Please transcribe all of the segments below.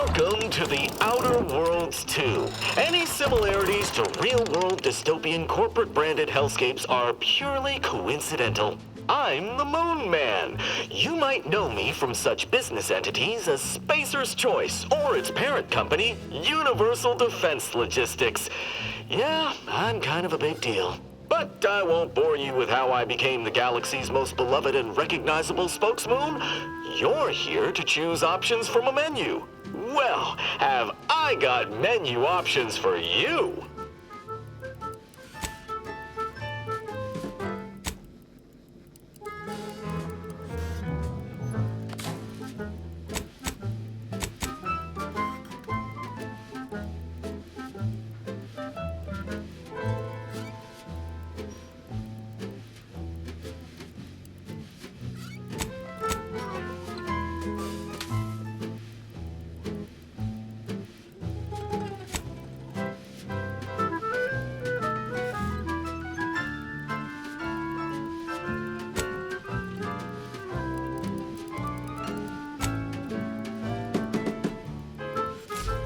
Welcome to the Outer Worlds 2. Any similarities to real-world dystopian corporate-branded hellscapes are purely coincidental. I'm the Moon Man. You might know me from such business entities as Spacer's Choice or its parent company, Universal Defense Logistics. Yeah, I'm kind of a big deal. But I won't bore you with how I became the galaxy's most beloved and recognizable spokesmoon. You're here to choose options from a menu. Well, have I got menu options for you?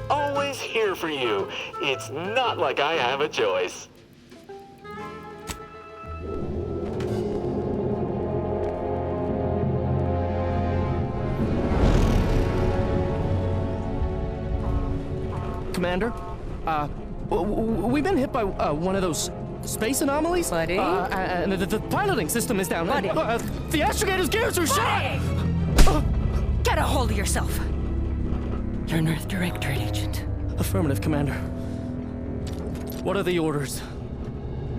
Always here for you. It's not like I have a choice. Commander, we've been hit by one of those space anomalies. Buddy? And the piloting system is down. Buddy? The astrogator's gears are shot! Get a hold of yourself! You're an Earth Directorate agent. Affirmative, Commander. What are the orders?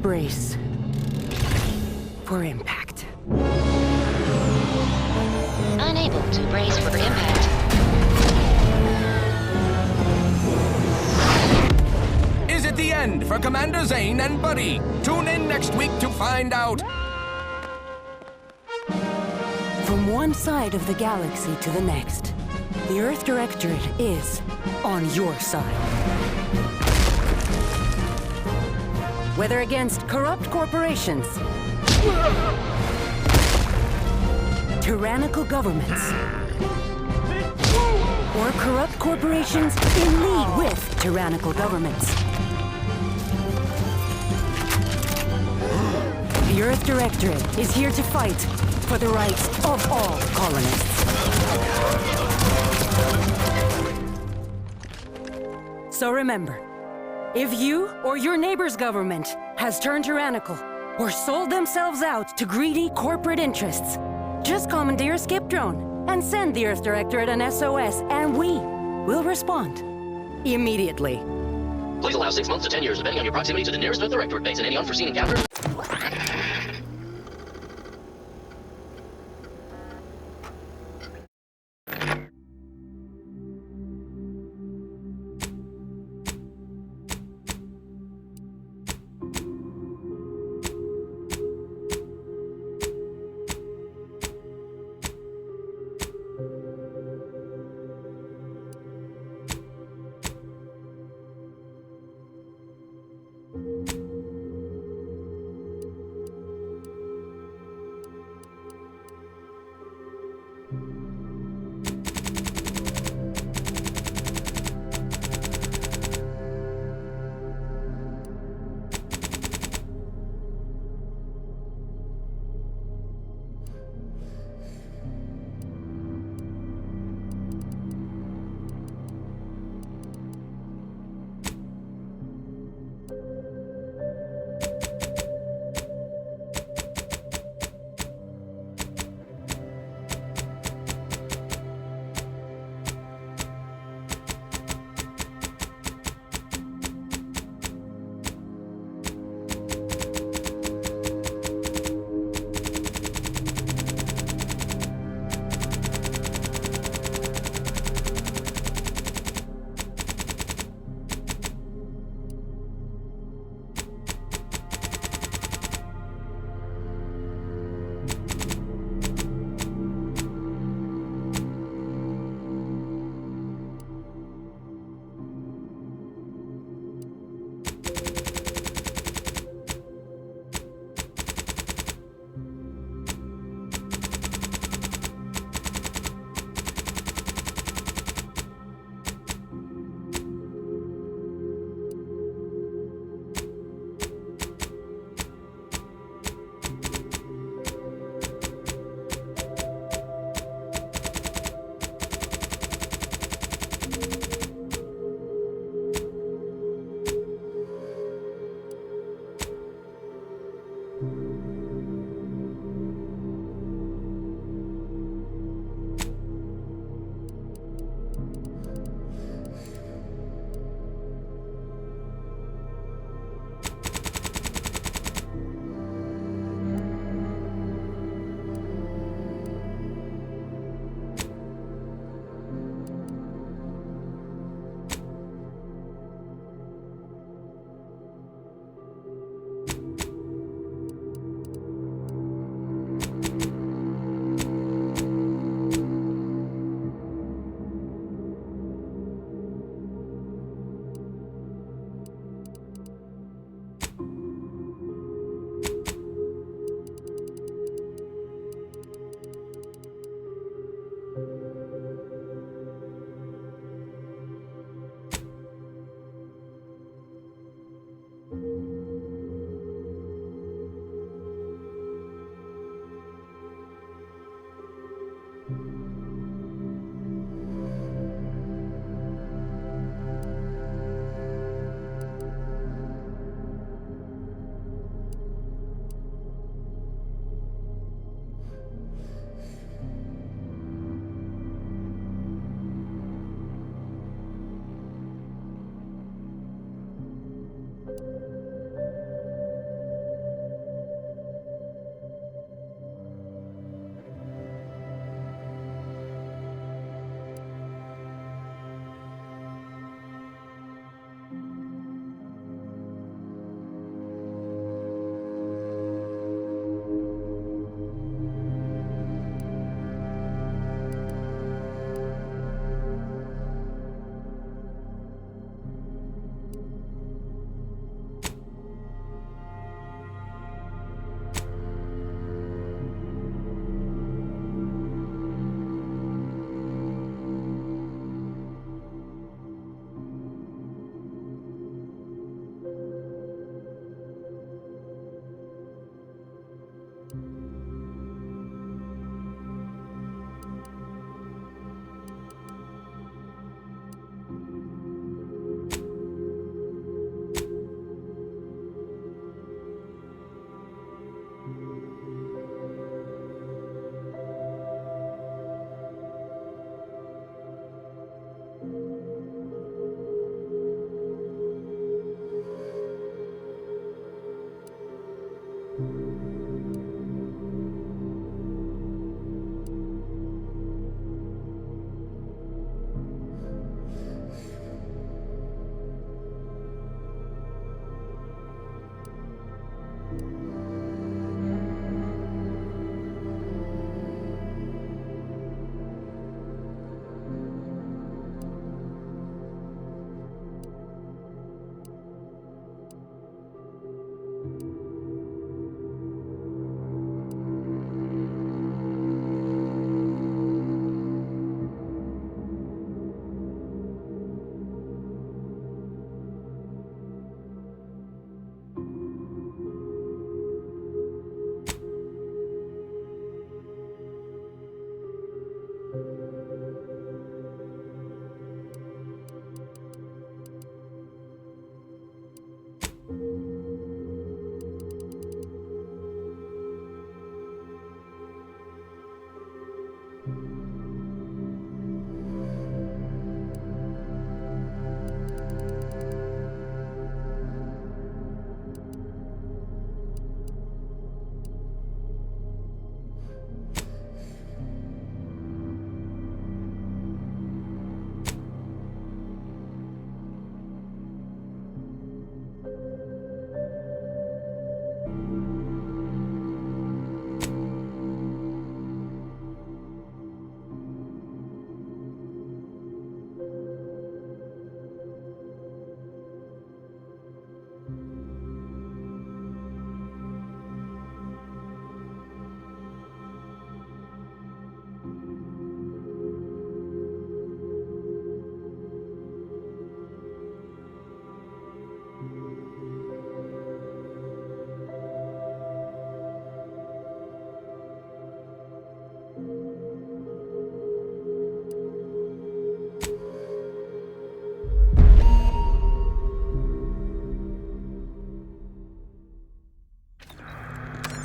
Brace for impact. Unable to brace for impact. Is it the end for Commander Zane and Buddy? Tune in next week to find out. From one side of the galaxy to the next, the Earth Directorate is on your side. Whether against corrupt corporations, tyrannical governments, or corrupt corporations in league with tyrannical governments, the Earth Directorate is here to fight for the rights of all colonists. So remember, if you or your neighbor's government has turned tyrannical or sold themselves out to greedy corporate interests, just commandeer a skip drone and send the Earth Directorate an SOS, and we will respond immediately. Please allow 6 months to 10 years, depending on your proximity to the nearest Earth Directorate base and any unforeseen encounters.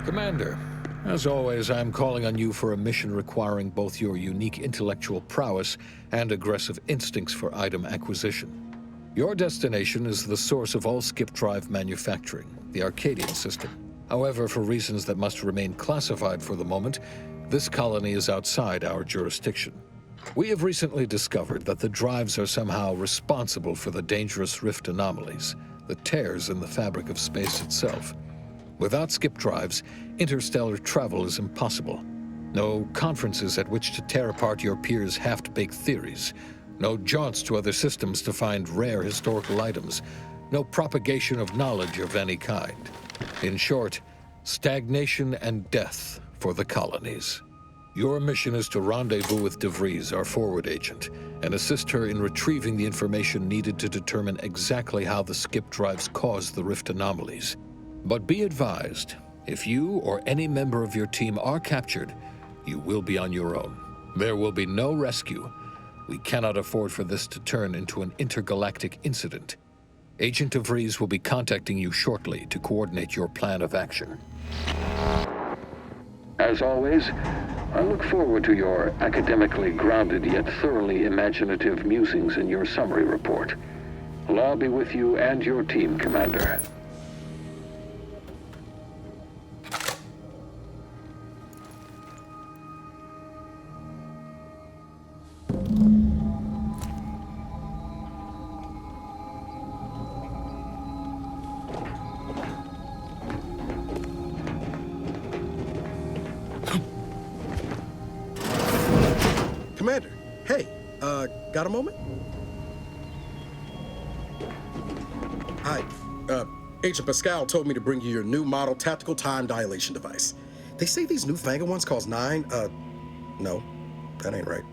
Commander, as always, I'm calling on you for a mission requiring both your unique intellectual prowess and aggressive instincts for item acquisition. Your destination is the source of all skip drive manufacturing, the Arcadian system. However, for reasons that must remain classified for the moment, this colony is outside our jurisdiction. We have recently discovered that the drives are somehow responsible for the dangerous rift anomalies, the tears in the fabric of space itself. Without skip drives, interstellar travel is impossible. No conferences at which to tear apart your peers' half-baked theories. No jaunts to other systems to find rare historical items. No propagation of knowledge of any kind. In short, stagnation and death for the colonies. Your mission is to rendezvous with DeVries, our forward agent, and assist her in retrieving the information needed to determine exactly how the skip drives caused the rift anomalies. But be advised, if you or any member of your team are captured, you will be on your own. There will be no rescue. We cannot afford for this to turn into an intergalactic incident. Agent DeVries will be contacting you shortly to coordinate your plan of action. As always, I look forward to your academically grounded yet thoroughly imaginative musings in your summary report. Law be with you and your team, Commander. Commander, hey, got a moment? Hi, Agent Pascal told me to bring you your new model tactical time dilation device. They say these newfangled ones cause no, that ain't right.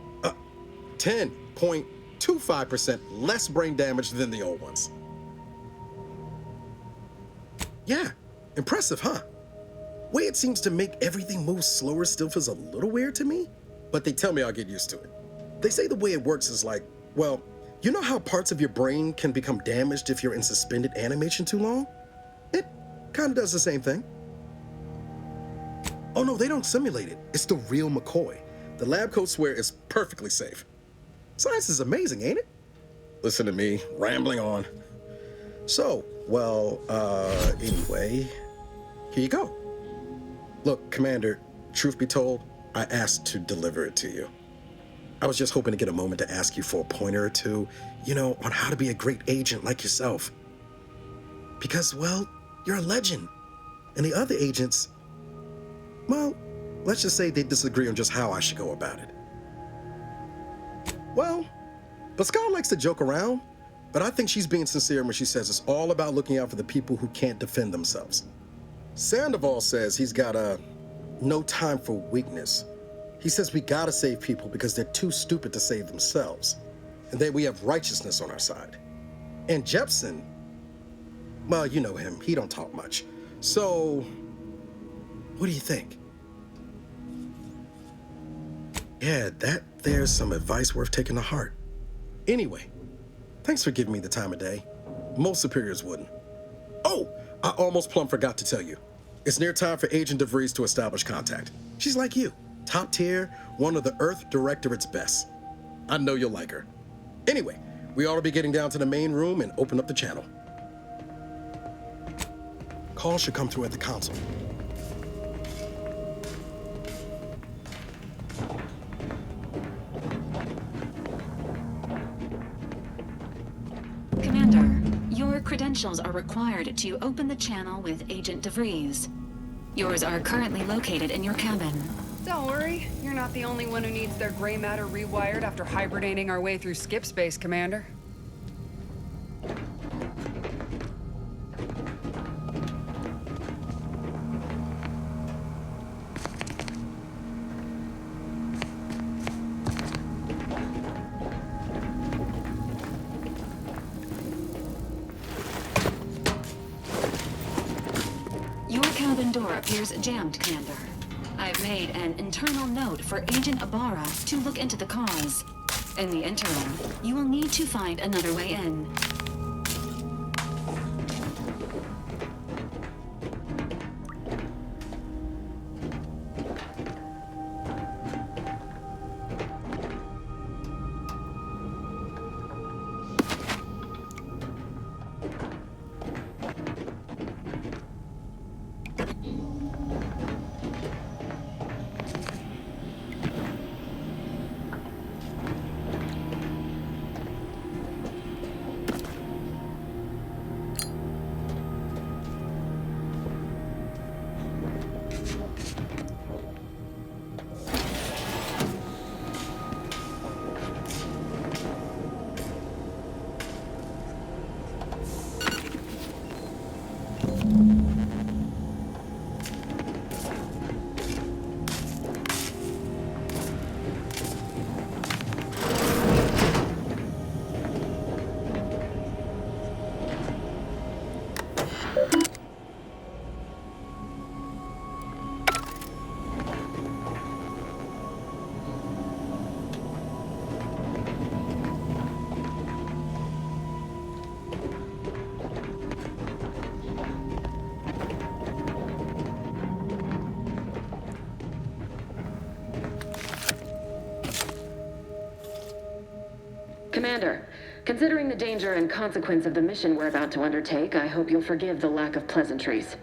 10.25% less brain damage than the old ones. Yeah, impressive, huh? Way it seems to make everything move slower still feels a little weird to me, but they tell me I'll get used to it. They say the way it works is like, well, you know how parts of your brain can become damaged if you're in suspended animation too long? It kind of does the same thing. Oh no, they don't simulate it. It's the real McCoy. The lab coats swear it's perfectly safe. Science is amazing, ain't it? Listen to me, rambling on. So, well, anyway, here you go. Look, Commander, truth be told, I asked to deliver it to you. I was just hoping to get a moment to ask you for a pointer or two, you know, on how to be a great agent like yourself. Because, well, you're a legend. And the other agents, well, let's just say they disagree on just how I should go about it. Well, Pascal likes to joke around, but I think she's being sincere when she says it's all about looking out for the people who can't defend themselves. Sandoval says he's got no time for weakness. He says we gotta save people because they're too stupid to save themselves. And then we have righteousness on our side. And Jepson, well, you know him, he don't talk much. So, what do you think? Yeah, there's some advice worth taking to heart. Anyway, thanks for giving me the time of day. Most superiors wouldn't. Oh, I almost plumb forgot to tell you. It's near time for Agent DeVries to establish contact. She's like you, Top tier, one of the Earth Directorate's best. I know you'll like her. Anyway, we ought to be getting down to the main room and open up the channel. Call should come through at the console. Commander, your credentials are required to open the channel with Agent DeVries. Yours are currently located in your cabin. Don't worry, you're not the only one who needs their gray matter rewired after hibernating our way through skip space, Commander. Your cabin door appears jammed, Commander. I've made an internal note for Agent Ibarra to look into the cause. In the interim, you will need to find another way in. Commander, considering the danger and consequence of the mission we're about to undertake, I hope you'll forgive the lack of pleasantries.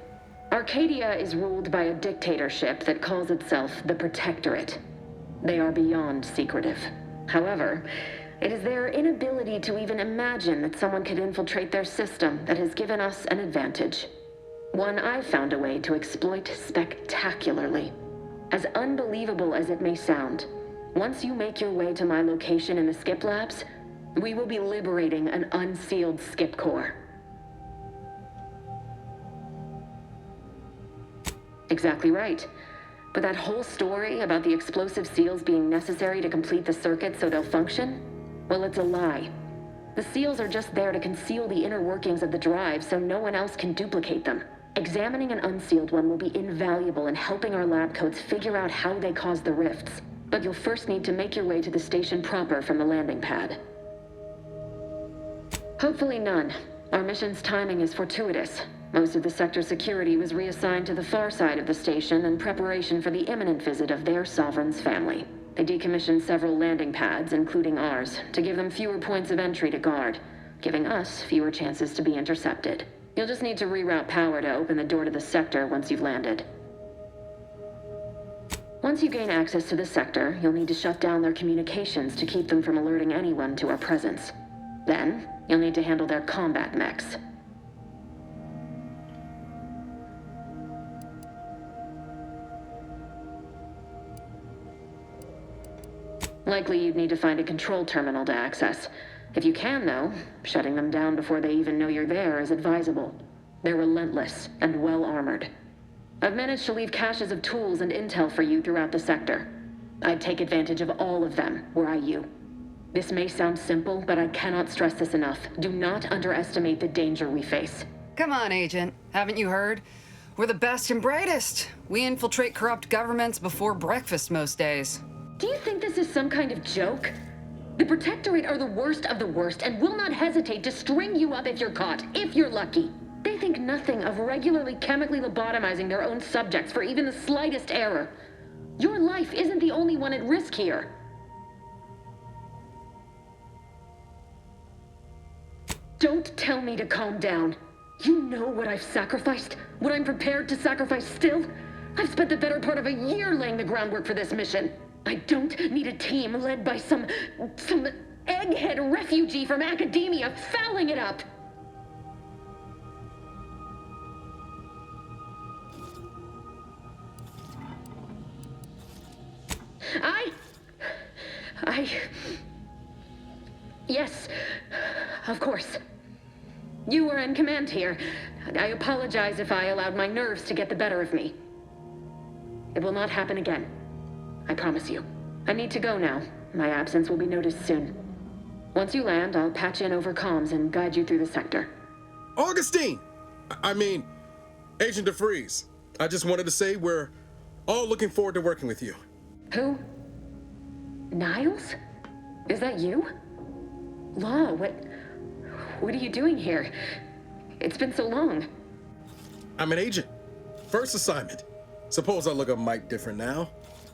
Arcadia is ruled by a dictatorship that calls itself the Protectorate. They are beyond secretive. However, it is their inability to even imagine that someone could infiltrate their system that has given us an advantage. One I've found a way to exploit spectacularly. As unbelievable as it may sound, once you make your way to my location in the Skip Labs, we will be liberating an unsealed Skip core. Exactly right. But that whole story about the explosive seals being necessary to complete the circuit so they'll function? Well, it's a lie. The seals are just there to conceal the inner workings of the drive so no one else can duplicate them. Examining an unsealed one will be invaluable in helping our lab coats figure out how they cause the rifts. But you'll first need to make your way to the station proper from the landing pad. Hopefully none. Our mission's timing is fortuitous. Most of the sector's security was reassigned to the far side of the station in preparation for the imminent visit of their sovereign's family. They decommissioned several landing pads, including ours, to give them fewer points of entry to guard, giving us fewer chances to be intercepted. You'll just need to reroute power to open the door to the sector once you've landed. Once you gain access to the sector, you'll need to shut down their communications to keep them from alerting anyone to our presence. Then, you'll need to handle their combat mechs. Likely you'd need to find a control terminal to access. If you can, though, shutting them down before they even know you're there is advisable. They're relentless and well-armored. I've managed to leave caches of tools and intel for you throughout the sector. I'd take advantage of all of them, were I you. This may sound simple, but I cannot stress this enough. Do not underestimate the danger we face. Come on, Agent. Haven't you heard? We're the best and brightest. We infiltrate corrupt governments before breakfast most days. Do you think this is some kind of joke? The Protectorate are the worst of the worst and will not hesitate to string you up if you're caught, if you're lucky. They think nothing of regularly chemically lobotomizing their own subjects for even the slightest error. Your life isn't the only one at risk here. Don't tell me to calm down. You know what I've sacrificed? What I'm prepared to sacrifice still? I've spent the better part of a year laying the groundwork for this mission. I don't need a team led by some egghead refugee from academia fouling it up. Yes, of course. You were in command here. I apologize if I allowed my nerves to get the better of me. It will not happen again. I promise you. I need to go now. My absence will be noticed soon. Once you land, I'll patch in over comms and guide you through the sector. Augustine! I mean, Agent DeFreeze. I just wanted to say we're all looking forward to working with you. Who? Niles? Is that you? Law, what are you doing here? It's been so long. I'm an agent. First assignment. Suppose I look a mite different now.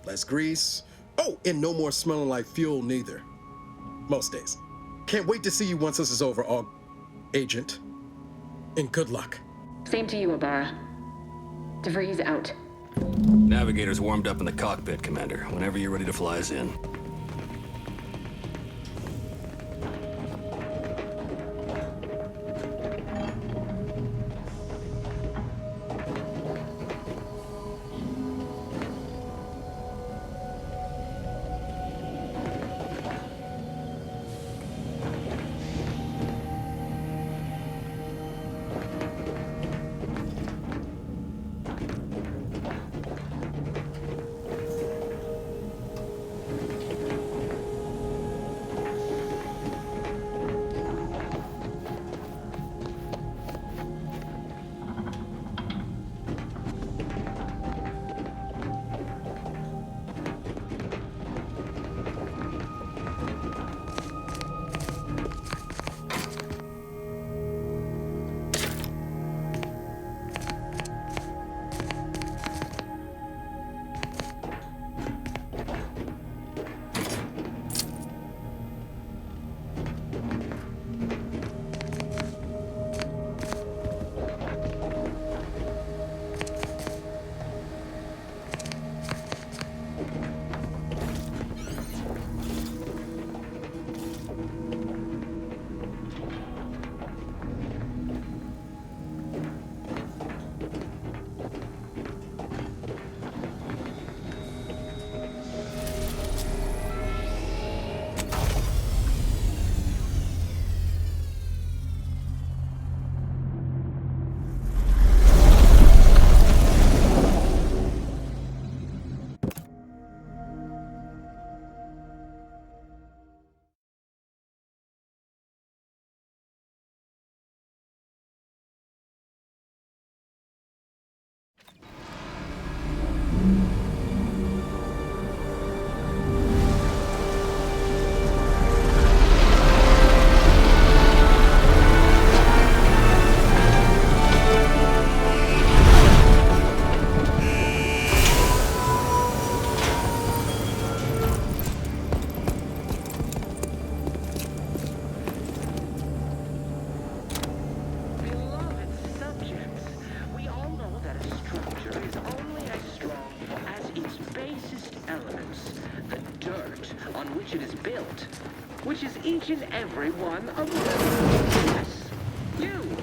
Less grease. Oh, and no more smelling like fuel neither. Most days. Can't wait to see you once this is over, Agent. And good luck. Same to you, Abara. DeVries out. Navigator's warmed up in the cockpit, Commander. Whenever you're ready to fly us in. Which is each and every one of you. Yes, you.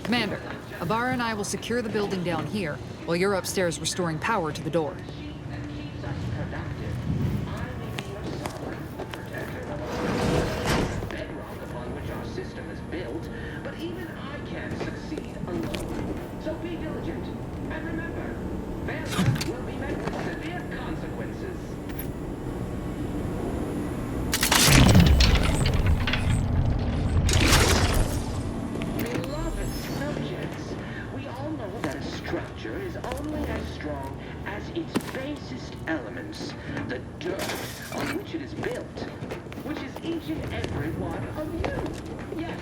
Commander, Abara and I will secure the building down here, while you're upstairs restoring power to the door. Bedrock upon which our system is built, but even I can't succeed alone. So be diligent, and remember, failure will be met with severe consequences. Structure is only as strong as its basest elements, the dirt on which it is built, which is each and every one of you. Yes,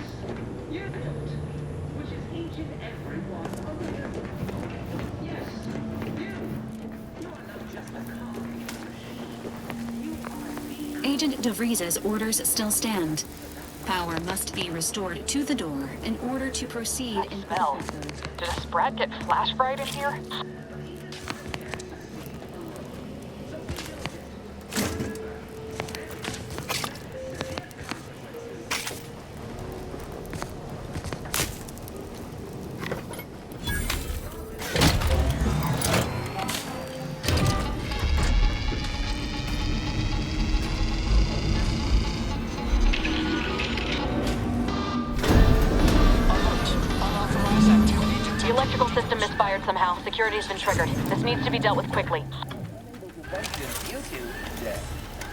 you built, which is each and every one of you. Yes, you. You are not just a cog. Agent DeVries's orders still stand. Power must be restored to the door in order to proceed in... Smell. Did a Sprat get flash fried in here? The electrical system misfired somehow. Security's been triggered. This needs to be dealt with quickly.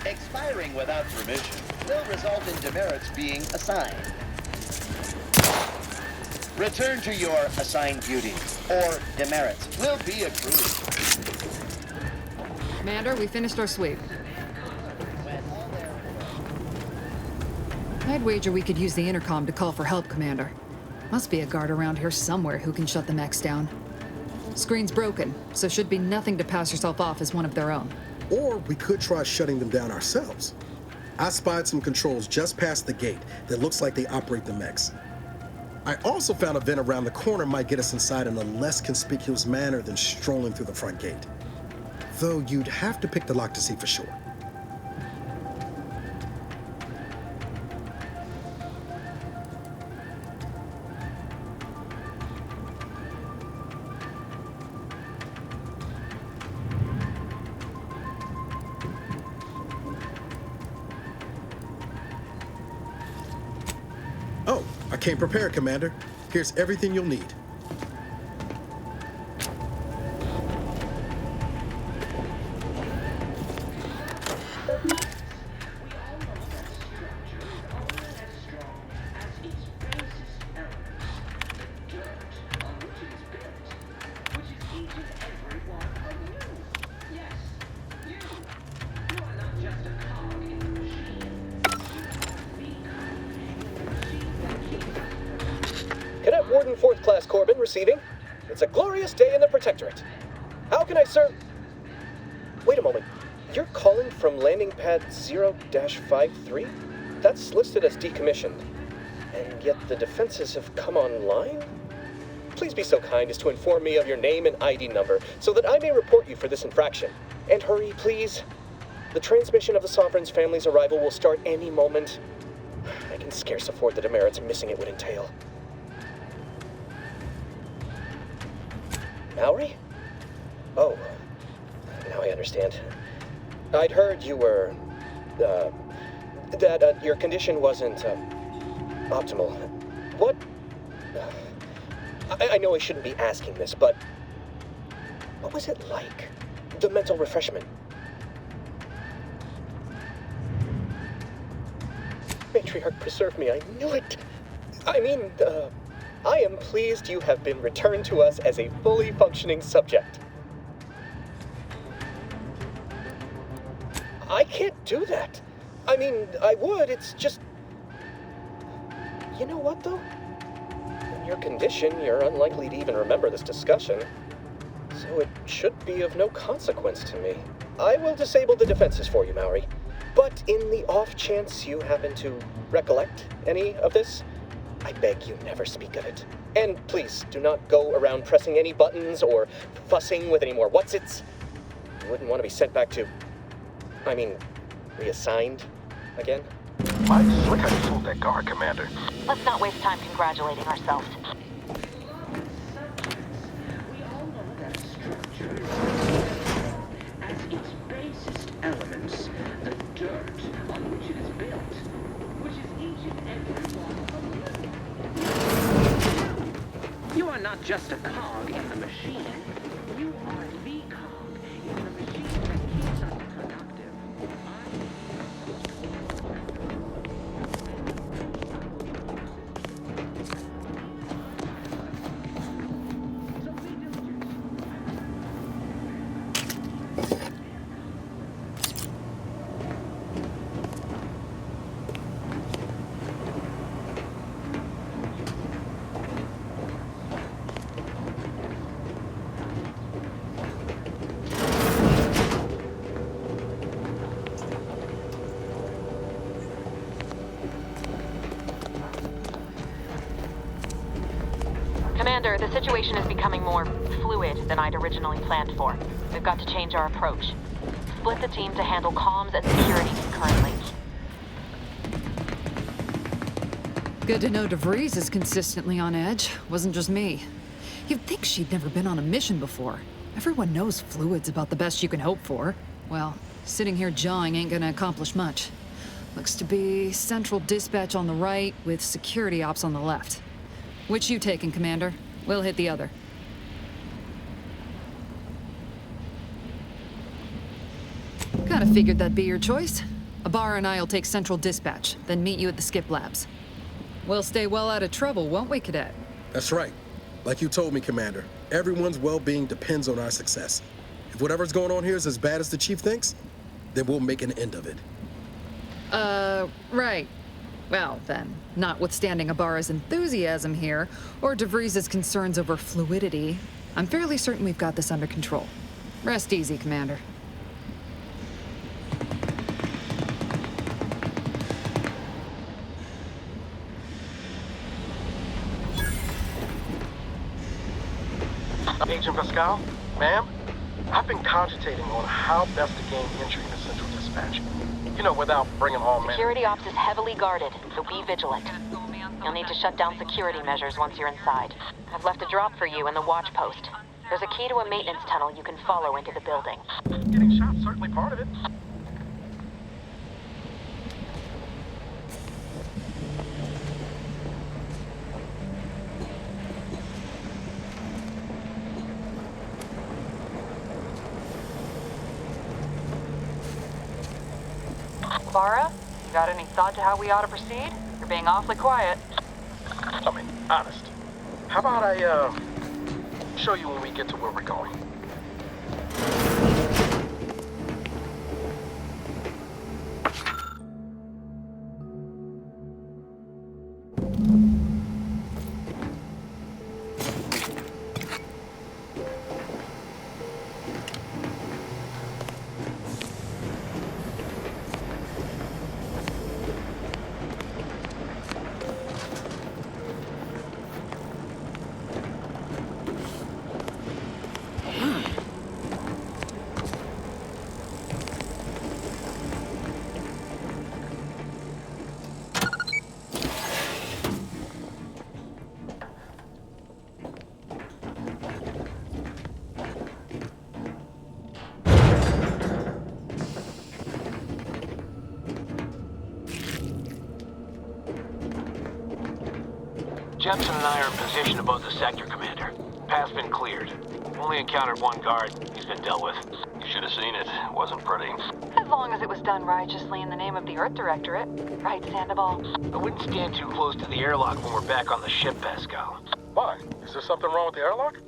Expiring without permission will result in demerits being assigned. Return to your assigned duties, or demerits will be accrued. Commander, we finished our sweep. I'd wager we could use the intercom to call for help, Commander. Must be a guard around here somewhere who can shut the mechs down. Screen's broken, so should be nothing to pass yourself off as one of their own. Or we could try shutting them down ourselves. I spied some controls just past the gate that looks like they operate the mechs. I also found a vent around the corner might get us inside in a less conspicuous manner than strolling through the front gate. Though you'd have to pick the lock to see for sure. Oh, I came prepared, Commander. Here's everything you'll need. Cadet Warden 4th Class Corbin receiving. It's a glorious day in the Protectorate. How can I serve? Wait a moment. You're calling from landing pad 0-53? That's listed as decommissioned. And yet the defenses have come online? Please be so kind as to inform me of your name and ID number so that I may report you for this infraction. And hurry, please. The transmission of the Sovereign's family's arrival will start any moment. I can scarce afford the demerits missing it would entail. Maori? Oh, now I understand. I'd heard you were, that your condition wasn't, optimal. What? I know I shouldn't be asking this, but what was it like? The mental refreshment? Matriarch, preserve me, I knew it! I mean, I am pleased you have been returned to us as a fully functioning subject. I can't do that. I mean, I would, it's just... You know what, though? In your condition, you're unlikely to even remember this discussion. So it should be of no consequence to me. I will disable the defenses for you, Maori. But in the off chance you happen to recollect any of this, I beg you never speak of it. And please, do not go around pressing any buttons or fussing with any more whatsits. You wouldn't want to be sent back to... I mean, reassigned again? Looks like I fooled that guard, Commander. Let's not waste time congratulating ourselves. As its basest elements, the dirt on which it is built, which is each and every one of you. You are not just a cog in the machine. You are the cog in the machine that keeps us productive. Commander, the situation is becoming more fluid than I'd originally planned for. We've got to change our approach. Split the team to handle comms and security concurrently. Good to know DeVries is consistently on edge. Wasn't just me. You'd think she'd never been on a mission before. Everyone knows fluid's about the best you can hope for. Well, sitting here jawing ain't gonna accomplish much. Looks to be central dispatch on the right with security ops on the left. Which you taking, Commander? We'll hit the other. Kinda figured that'd be your choice. Ibarra and I'll take central dispatch, then meet you at the skip labs. We'll stay well out of trouble, won't we, Cadet? That's right. Like you told me, Commander, everyone's well-being depends on our success. If whatever's going on here is as bad as the Chief thinks, then we'll make an end of it. Right. Well, then, notwithstanding Ibarra's enthusiasm here, or DeVries' concerns over fluidity, I'm fairly certain we've got this under control. Rest easy, Commander. Agent Pascal, ma'am, I've been cogitating on how best to gain entry into Central Dispatch. You know, without bringing all men. Security ops is heavily guarded, so be vigilant. You'll need to shut down security measures once you're inside. I've left a drop for you in the watch post. There's a key to a maintenance tunnel you can follow into the building. Getting shot, certainly part of it. Ibarra, you got any thought to how we ought to proceed? You're being awfully quiet. I mean, honest. How about I, show you when we get to where we're going? Jepson and I are in position above the sector, Commander. Path's been cleared. Only encountered one guard. He's been dealt with. You should have seen it. Wasn't pretty. As long as it was done righteously in the name of the Earth Directorate. Right, Sandoval? I wouldn't stand too close to the airlock when we're back on the ship, Pascal. Why? Is there something wrong with the airlock?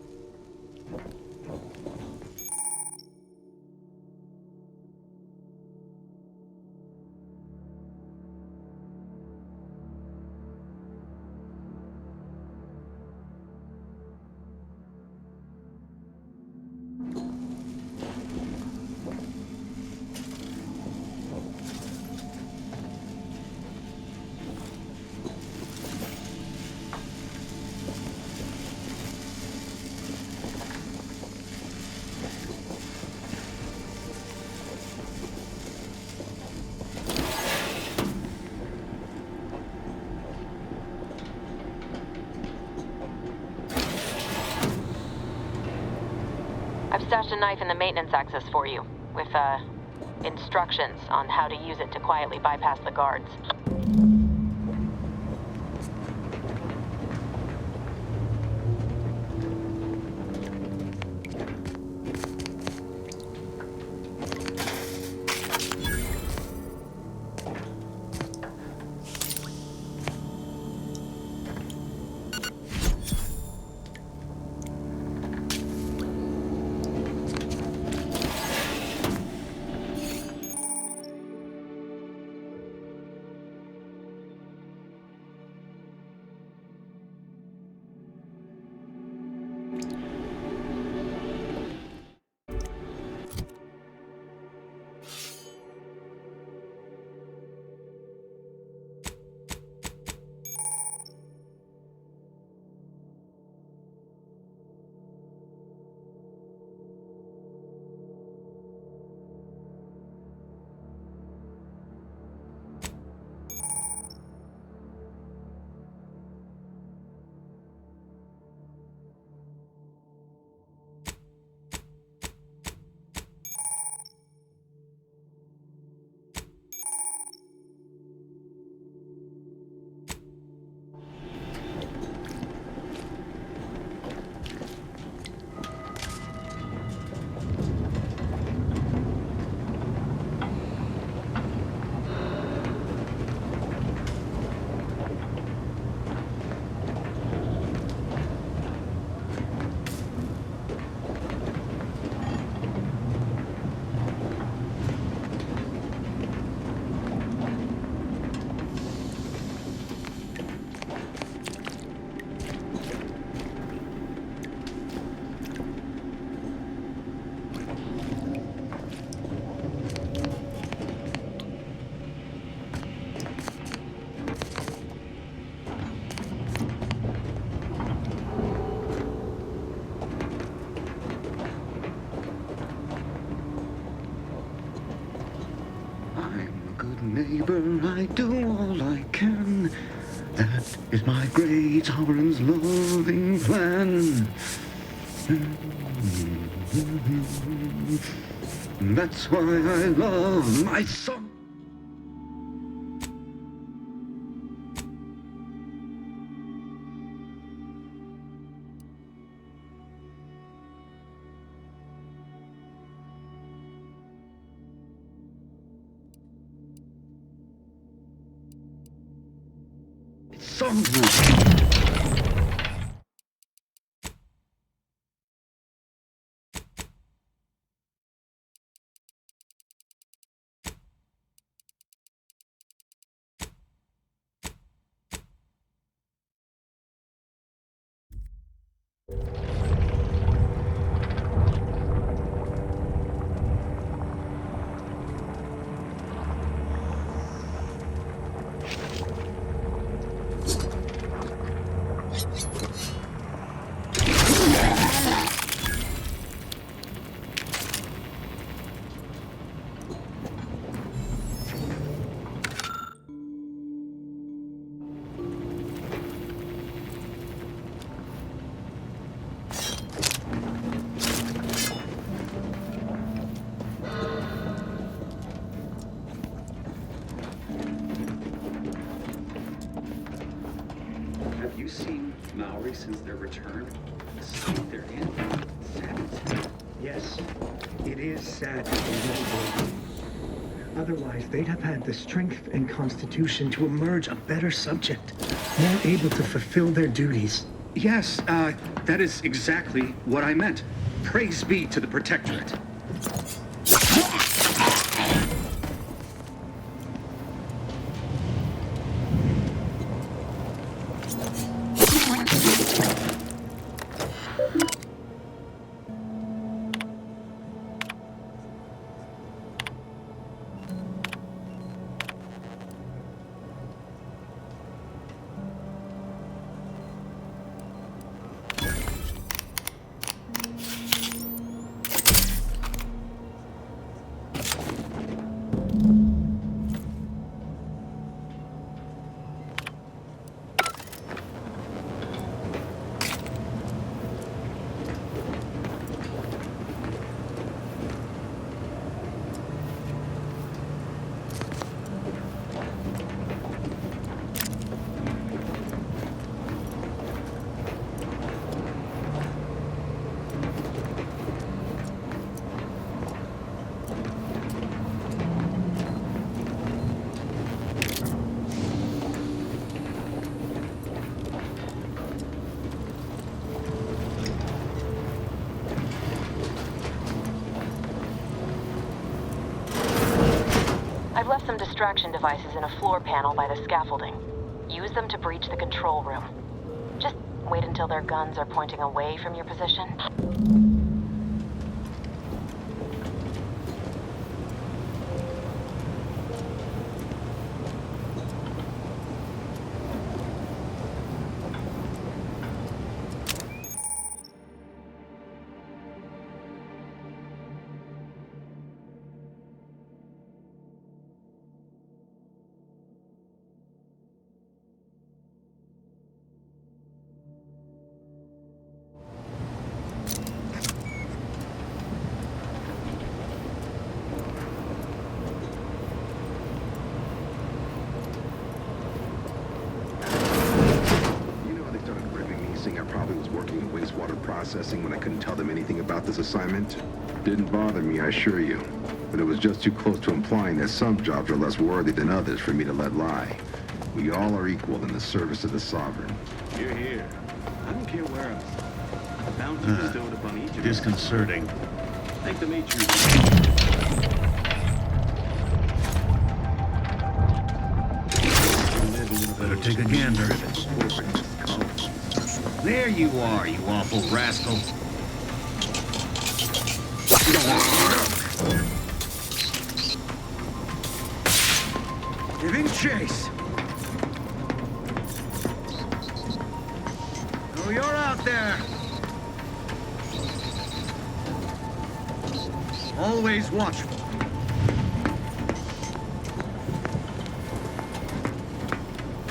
I've stashed a knife in the maintenance access for you, with, instructions on how to use it to quietly bypass the guards. remember I do all I can. That is my great Tauren's loving plan. That's why I love my son. Have you seen Maori since their return? The state they're in? Sad. Yes, it is sad. Otherwise, they'd have had the strength and constitution to emerge a better subject, more able to fulfill their duties. Yes, that is exactly what I meant. Praise be to the Protectorate. I've left some distraction devices in a floor panel by the scaffolding. Use them to breach the control room. Just wait until their guns are pointing away from your position. I probably was working in wastewater processing when I couldn't tell them anything about this assignment. Didn't bother me, I assure you. But it was just too close to implying that some jobs are less worthy than others for me to let lie. We all are equal in the service of the Sovereign. You're here. I don't care where else. A bounty bestowed upon each of us. Disconcerting. Thank the matron. Better take a gander. There you are, you awful rascal. Giving chase. Oh, you're out there. Always watchful.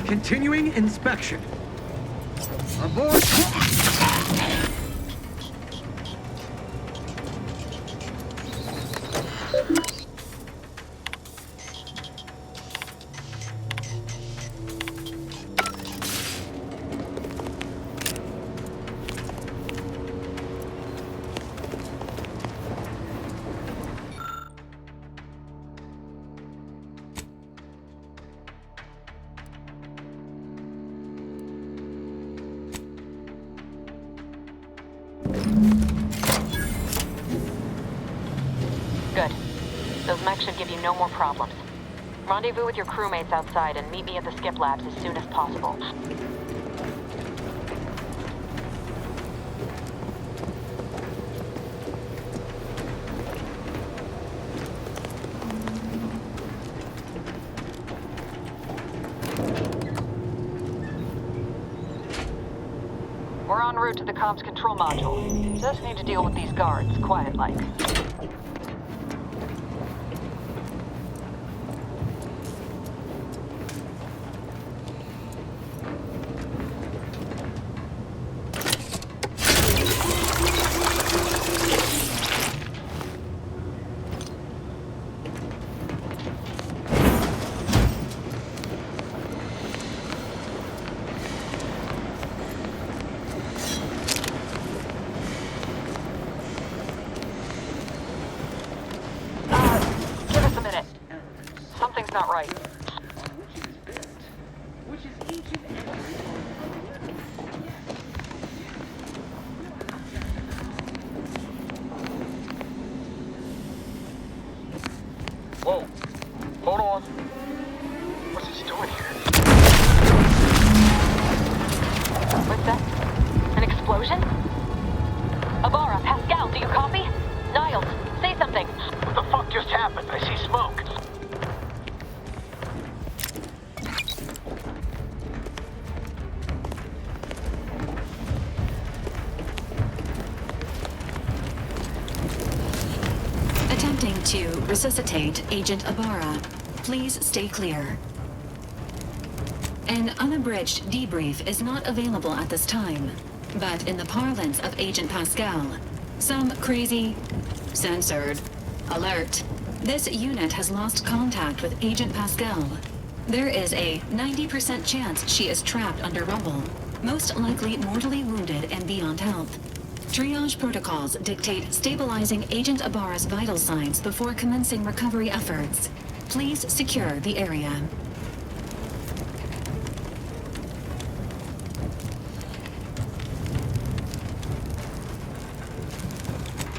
Continuing inspection. Aboard. Good. Those mechs should give you no more problems. Rendezvous with your crewmates outside and meet me at the skip labs as soon as possible. We're en route to the comms control module. Just need to deal with these guards, quiet-like. Something's not right. Whoa. Hold on. What's this doing here? What's that? An explosion? Abara, Pascal, do you copy? Niles, say something. What the fuck just happened? I see smoke. Attempting to resuscitate Agent Abara. Please stay clear. An unabridged debrief is not available at this time, but in the parlance of Agent Pascal, some crazy, censored, alert. This unit has lost contact with Agent Pascal. There is a 90% chance she is trapped under rubble, most likely mortally wounded and beyond health. Triage protocols dictate stabilizing Agent Abara's vital signs before commencing recovery efforts. Please secure the area.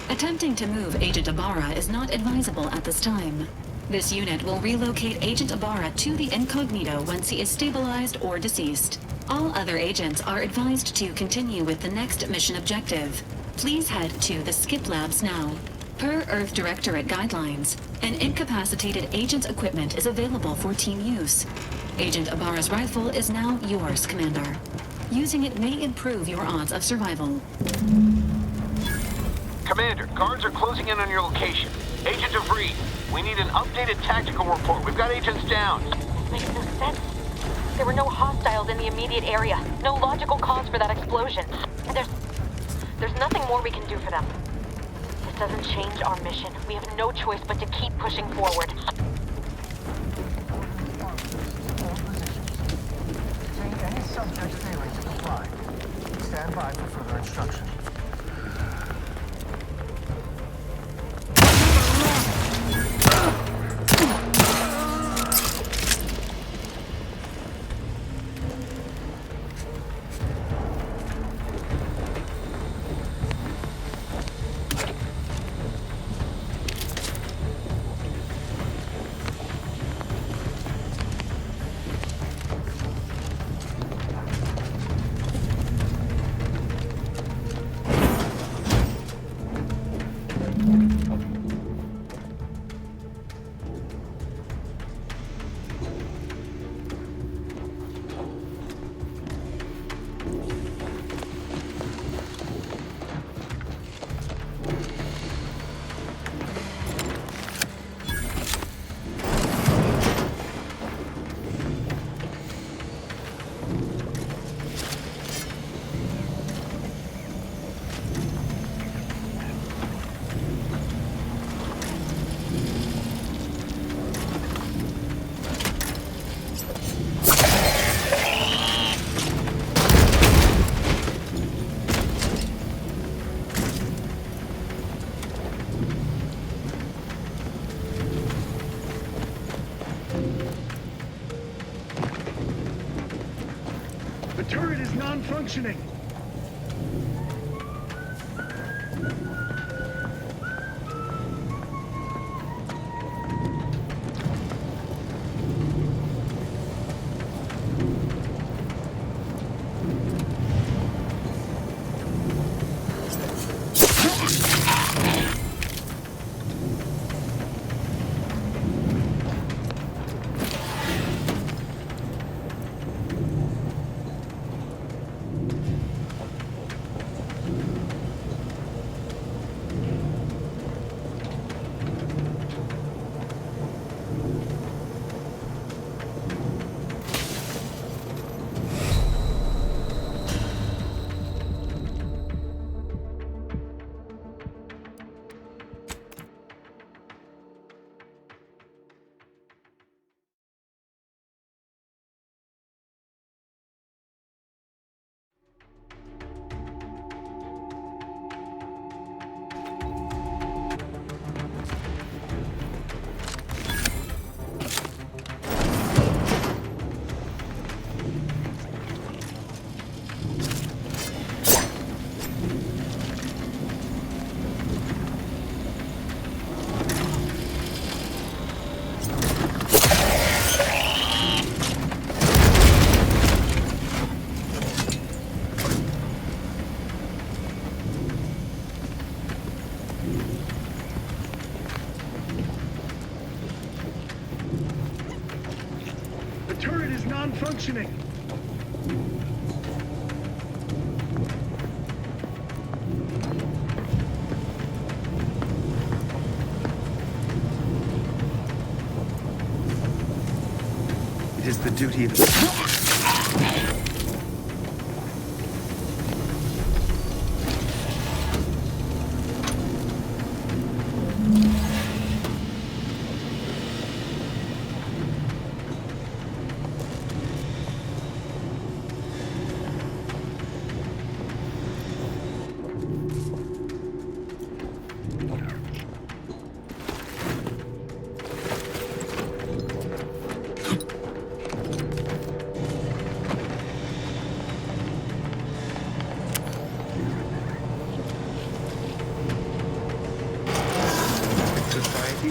Attempting to move Agent Abara is not advisable at this time. This unit will relocate Agent Abara to the incognito once he is stabilized or deceased. All other agents are advised to continue with the next mission objective. Please head to the skip labs now. Per Earth Directorate guidelines, an incapacitated agent's equipment is available for team use. Agent Abara's rifle is now yours, Commander. Using it may improve your odds of survival. Commander, guards are closing in on your location. Agent DeVries, we need an updated tactical report. We've got agents down. This makes no sense. There were no hostiles in the immediate area. No logical cause for that explosion. And there's nothing more we can do for them. This doesn't change our mission. We have no choice but to keep pushing forward. Take any subject failing to comply. Stand by for further instruction. turret is non-functioning. Functioning. It is the duty of...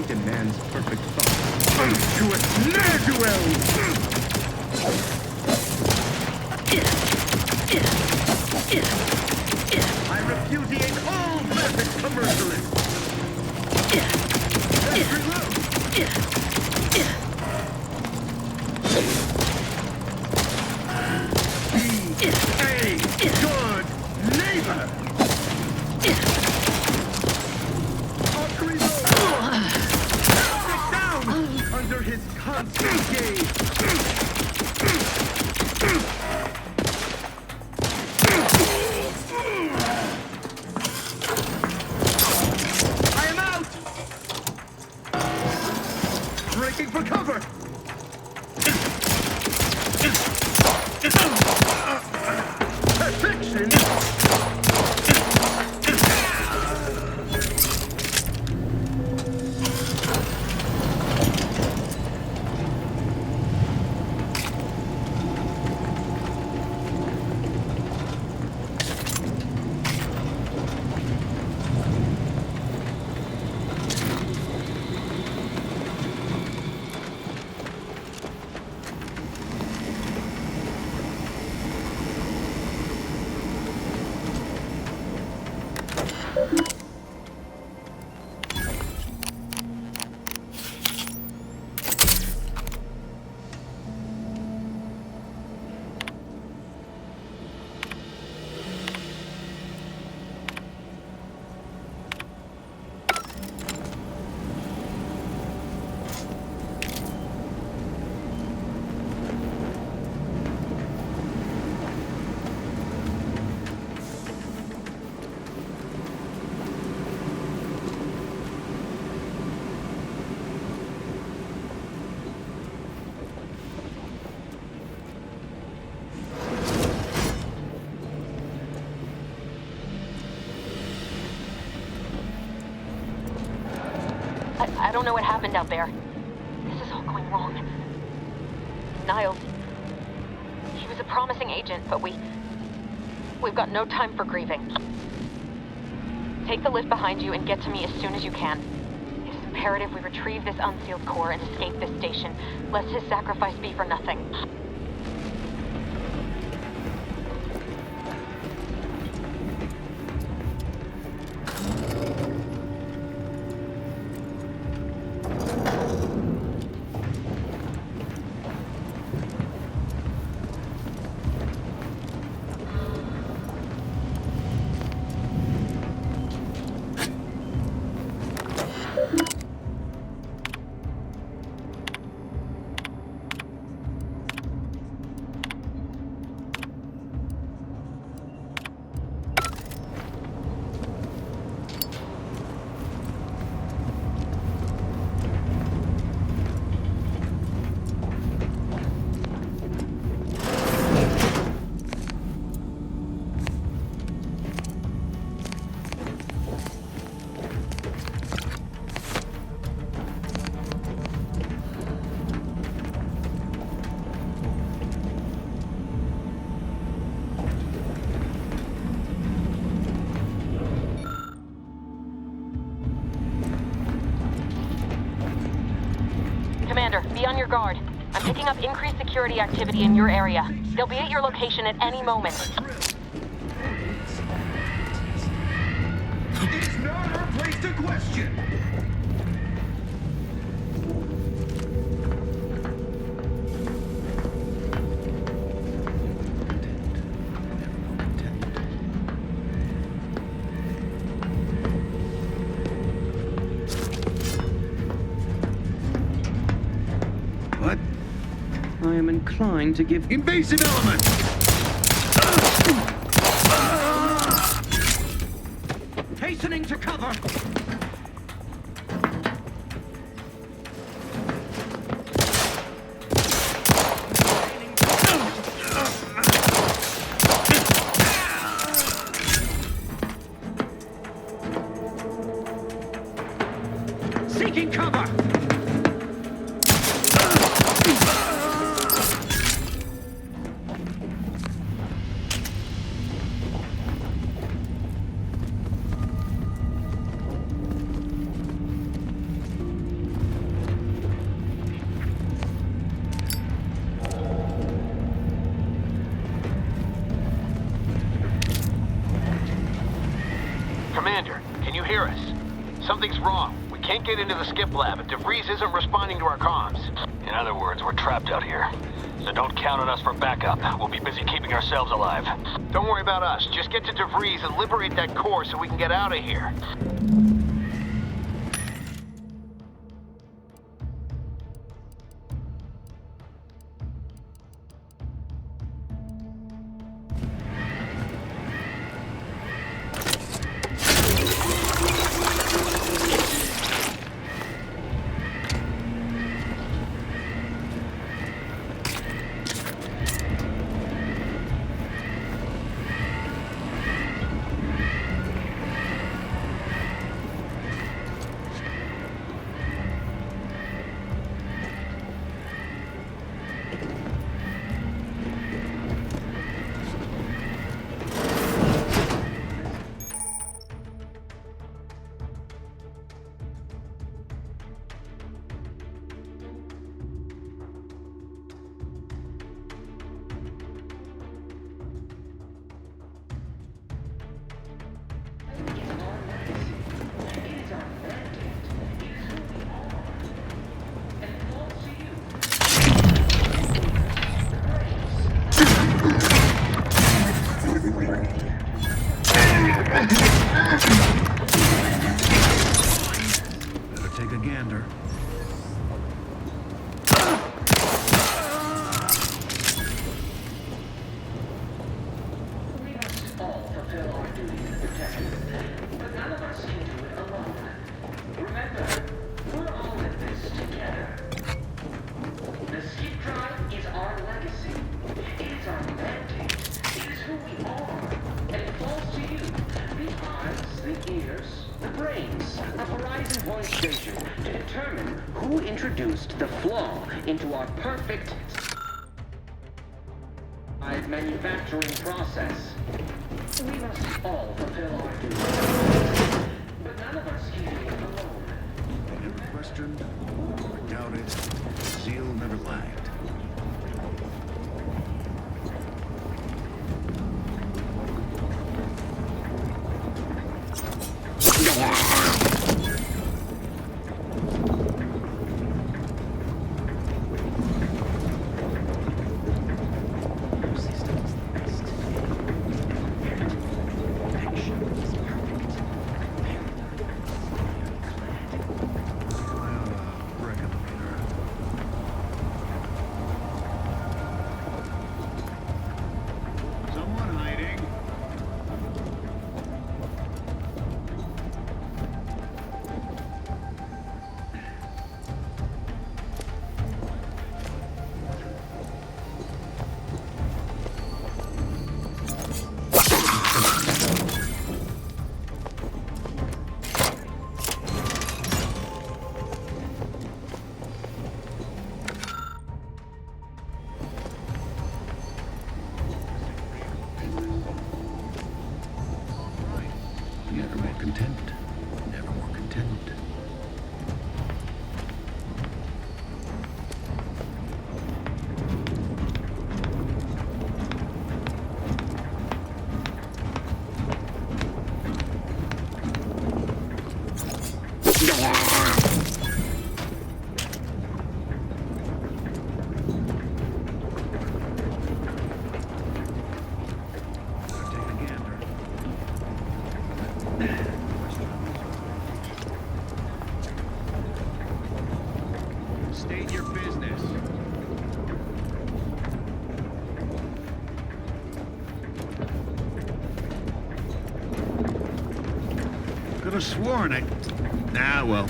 demands perfect thought. To it, ne'er-do-well! I repudiate all methods commercialists! Let's reload! Be a good neighbor! Under his constant gaze. I am out! Breaking for cover! Perfection! I don't know what happened out there. This is all going wrong. Niles, he was a promising agent, but we've got no time for grieving. Take the lift behind you and get to me as soon as you can. It is imperative we retrieve this unsealed core and escape this station, lest his sacrifice be for nothing. Commander, be on your guard. I'm picking up increased security activity in your area. They'll be at your location at any moment. It's not our place to question! I am inclined to give invasive element. Hastening to cover. Seeking cover. Commander, can you hear us? Something's wrong. We can't get into the skip lab, and DeVries isn't responding to our comms. In other words, we're trapped out here. So don't count on us for backup. We'll be busy keeping ourselves alive. Don't worry about us. Just get to DeVries and liberate that core so we can get out of here. Introduced the flaw into our perfect manufacturing process. We must all fulfill our duties. But none of us can do it alone. Never questioned or doubted. Zeal never lagged. Never more content. Never more content. State your business. Could have sworn I... Ah, well.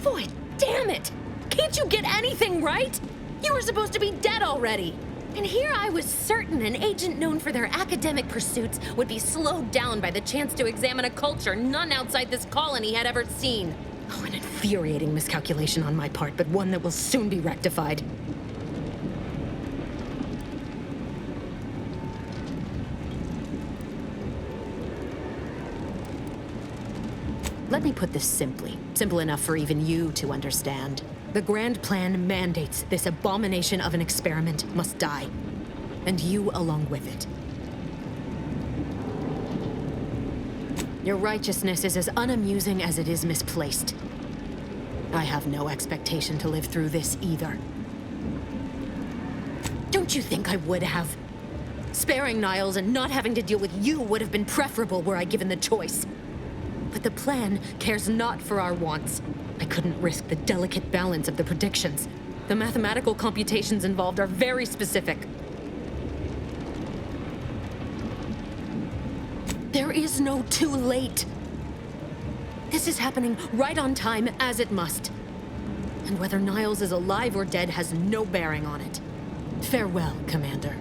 Boy, damn it! Can't you get anything right? You were supposed to be dead already. And here I was certain an agent known for their academic pursuits would be slowed down by the chance to examine a culture none outside this colony had ever seen. Oh, an infuriating miscalculation on my part, but one that will soon be rectified. Let me put this simply. Simple enough for even you to understand. The grand plan mandates this abomination of an experiment must die. And you along with it. Your righteousness is as unamusing as it is misplaced. I have no expectation to live through this either. Don't you think I would have? Sparing Niles and not having to deal with you would have been preferable were I given the choice. But the plan cares not for our wants. I couldn't risk the delicate balance of the predictions. The mathematical computations involved are very specific. There is no too late. This is happening right on time, as it must. And whether Niles is alive or dead has no bearing on it. Farewell, Commander.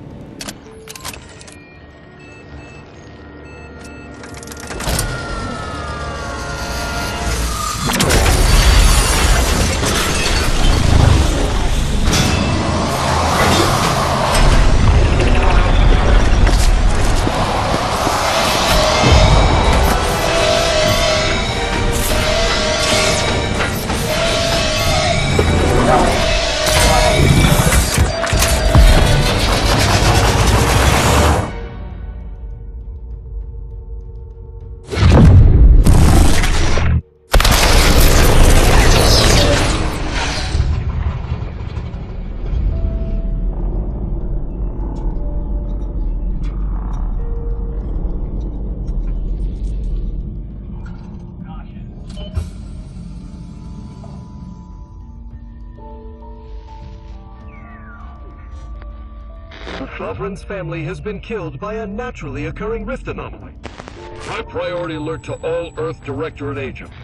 Sovereign's family has been killed by a naturally occurring rift anomaly. High priority alert to all Earth Directorate agents.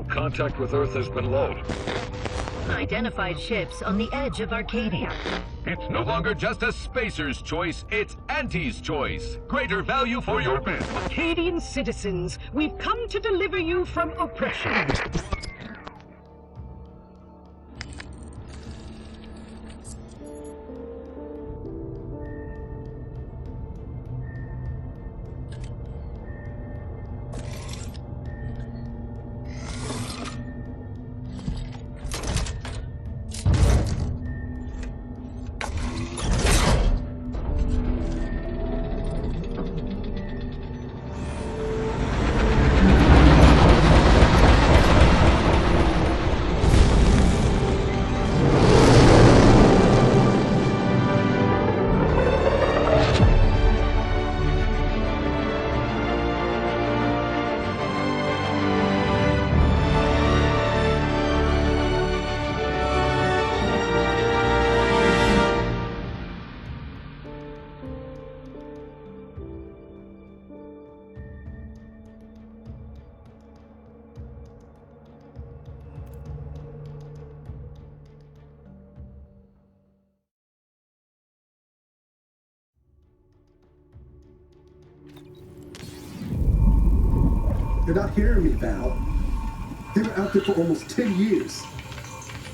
Contact with Earth has been low. Identified ships on the edge of Arcadia. It's no longer just a spacer's choice, it's Auntie's choice. Greater value for your bid. Arcadian citizens, we've come to deliver you from oppression. You're not hearing me, Val. They were out there for almost 10 years.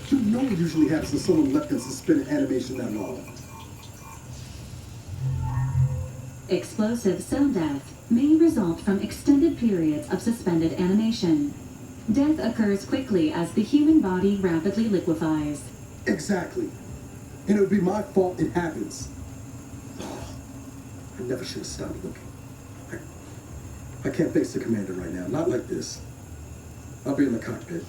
You know what usually happens when someone left in suspended animation that long. Explosive cell death may result from extended periods of suspended animation. Death occurs quickly as the human body rapidly liquefies. Exactly. And it would be my fault it happens. I never should have stopped looking. I can't face the commander right now. Not like this. I'll be in the cockpit.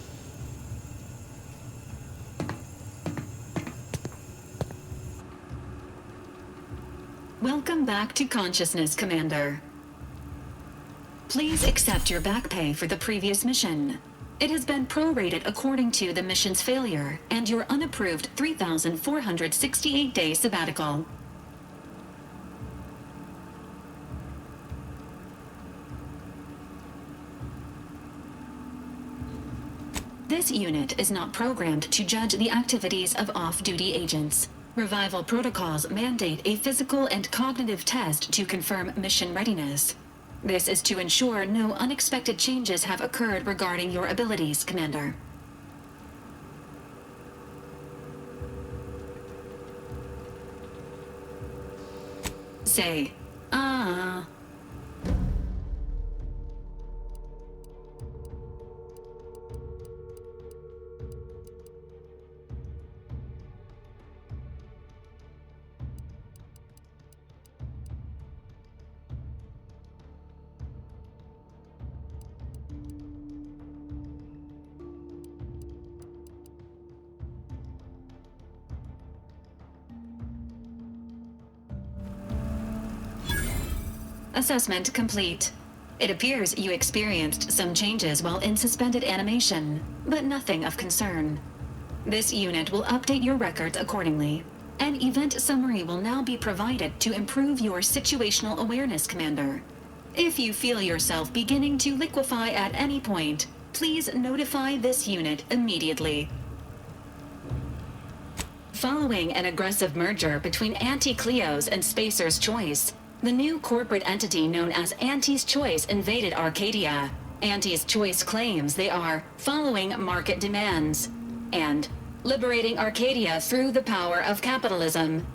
Welcome back to consciousness, Commander. Please accept your back pay for the previous mission. It has been prorated according to the mission's failure and your unapproved 3,468-day sabbatical. This unit is not programmed to judge the activities of off-duty agents. Revival protocols mandate a physical and cognitive test to confirm mission readiness. This is to ensure no unexpected changes have occurred regarding your abilities, Commander. Say, ah. Assessment complete. It appears you experienced some changes while in suspended animation, but nothing of concern. This unit will update your records accordingly. An event summary will now be provided to improve your situational awareness, Commander. If you feel yourself beginning to liquefy at any point, please notify this unit immediately. Following an aggressive merger between Anti-Cleo's and Spacer's Choice, the new corporate entity known as Auntie's Choice invaded Arcadia. Auntie's Choice claims they are following market demands and liberating Arcadia through the power of capitalism.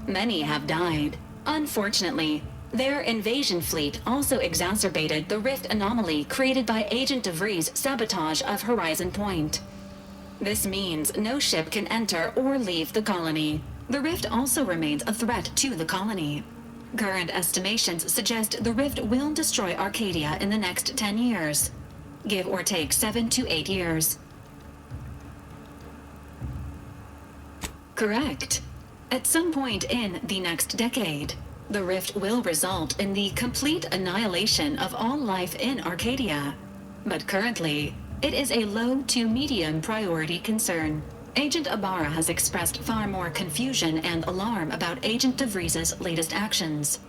Many have died. Unfortunately, their invasion fleet also exacerbated the rift anomaly created by Agent DeVries' sabotage of Horizon Point. This means no ship can enter or leave the colony. The rift also remains a threat to the colony. Current estimations suggest the rift will destroy Arcadia in the next 10 years. Give or take 7 to 8 years. Correct. At some point in the next decade, the rift will result in the complete annihilation of all life in Arcadia. But currently, it is a low to medium priority concern. Agent Ibarra has expressed far more confusion and alarm about Agent DeVries' latest actions.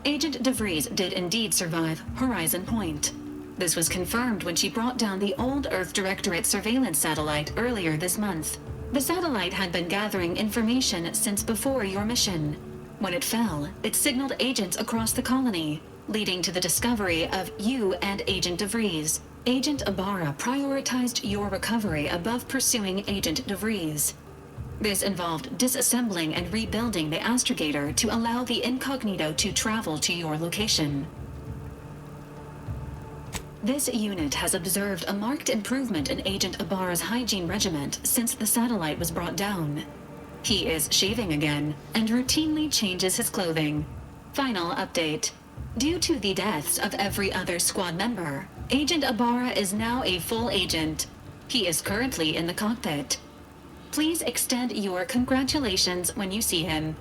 Agent DeVries did indeed survive Horizon Point. This was confirmed when she brought down the old Earth Directorate surveillance satellite earlier this month. The satellite had been gathering information since before your mission. When it fell, it signaled agents across the colony, leading to the discovery of you and Agent DeVries. Agent Ibarra prioritized your recovery above pursuing Agent DeVries. This involved disassembling and rebuilding the astrogator to allow the incognito to travel to your location. This unit has observed a marked improvement in Agent Ibarra's hygiene regiment since the satellite was brought down. He is shaving again and routinely changes his clothing. Final update. Due to the deaths of every other squad member, Agent Ibarra is now a full agent. He is currently in the cockpit. Please extend your congratulations when you see him.